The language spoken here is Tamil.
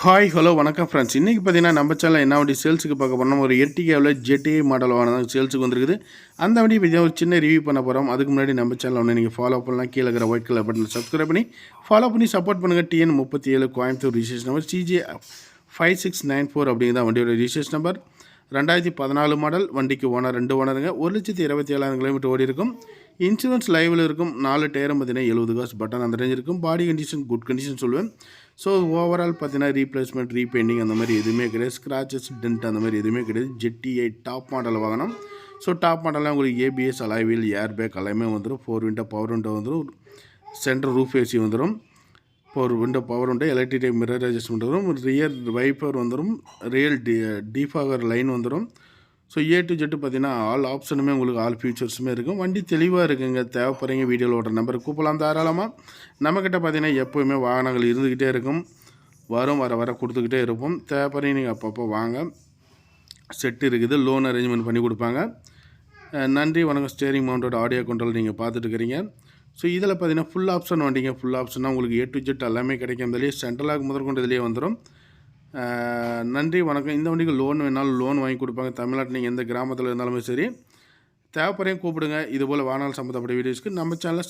ஹாய் ஹலோ வணக்கம் ஃப்ரெண்ட்ஸ். இன்றைக்கி பார்த்தீங்கன்னா நம்ம சேனல் என்ன வண்டி சேல்ஸுக்கு பார்க்க போகிறோம். ஒரு எர்டிகாவில் ஜெட்டிஐ மாடல் வாகனம் சேல்ஸுக்கு வந்துருக்குது. அந்த வண்டி பற்றி ஒரு சின்ன ரிவ்யூ பண்ண போகிறோம். அதுக்கு முன்னாடி நம்ம சேனல் ஒன்று நீங்கள் ஃபாலோ பண்ணலாம். கீழே இருக்கிற ஒயிட் கலர் பட்டன் சப்ஸ்கிரைப் பண்ணி ஃபாலோ பண்ணி சப்போர்ட் பண்ணுங்கள். TN37 Coimbatore registration number CJ5694 அப்படிங்கிறத வண்டியோட ரிஜிஸ்ட்ரேஷன் நம்பர். 2014 மாடல். வண்டிக்கு ஓனர் 2 ஓனருங்க. 1,27,000 கிலோமீட்டர் ஓடி இருக்கும். இன்சூரன்ஸ் லைவில் இருக்கும். 4 டயரும் பார்த்தீங்கன்னா 70 காசு பட்டன் அந்த ரேஞ்ச் இருக்கும். பாடி கண்டிஷன் குட் கண்டிஷன் சொல்லுவேன். ஸோ ஓவரால் பார்த்தீங்கன்னா ரீப்ளேஸ்மெண்ட் ரீபெயிண்டிங் அந்த மாதிரி எதுவுமே கிடையாது. ஸ்க்ராச்சஸ் டென்ட் அந்த மாதிரி எதுவுமே கிடையாது. ஜெட்டிஐ டாப் மாடல் வாகனம். ஸோ டாப் மாடலில் உங்களுக்கு ஏபிஎஸ் அலாய்வீல் ஏர் பேக் எல்லாமே வந்துடும். 4 விண்டோ பவர் விண்டோ வந்துடும். சென்ட்ரல் ரூஃப் ஏசி வந்துடும். 4 window power window electric type mirror adjustment வரும். ரியர் வைப்பர் வந்துடும். ரியல் டீஃபாகர் லைன் வந்துடும். ஸோ ஏ டு ஜெட்டு பார்த்தீங்கன்னா ஆல் ஆப்ஷனுமே உங்களுக்கு ஆல் ஃபீச்சர்ஸுமே இருக்கும். வண்டி தெளிவாக இருக்குங்க. தேவைப்படுறீங்க வீடியோவில் ஓடுற நம்பரை கூப்பிடலாம் தாராளமாக. நம்மக்கிட்ட பார்த்தீங்கன்னா எப்போவுமே வாகனங்கள் இருந்துக்கிட்டே இருக்கும். வர கொடுத்துக்கிட்டே இருப்போம். தேவைப்படுறீங்க நீங்கள் அப்பப்போ வாங்க. செட்டு இருக்குது. லோன் அரேஞ்ச்மெண்ட் பண்ணி கொடுப்பாங்க. நன்றி வணக்கம். ஸ்டேரிங் மவுண்டோட ஆடியோ கண்ட்ரோல் நீங்கள் பார்த்துட்டு இருக்கிறீங்க. ஸோ இதில் பார்த்தீங்கன்னா ஃபுல் ஆப்ஷன் வண்டிங்க. ஃபுல் ஆப்ஷனாக உங்களுக்கு ஏ டு ஜெட் எல்லாமே கிடைக்கும். இதுலேயே சென்ட்ரலாக முதற்கொண்டு இதிலேயே வந்துடும். நன்றி வணக்கம். இந்த வண்டிக்கு லோன் வேணாலும் லோன் வாங்கி கொடுப்பாங்க. தமிழ்நாட்டில் நீங்கள் எந்த கிராமத்தில் இருந்தாலுமே சரி தேவைப்படுறேன் கூப்பிடுங்க. இதுபோல் வாகனம் சம்மந்தப்பட்ட வீடியோஸ்க்கு நம்ம சேனலை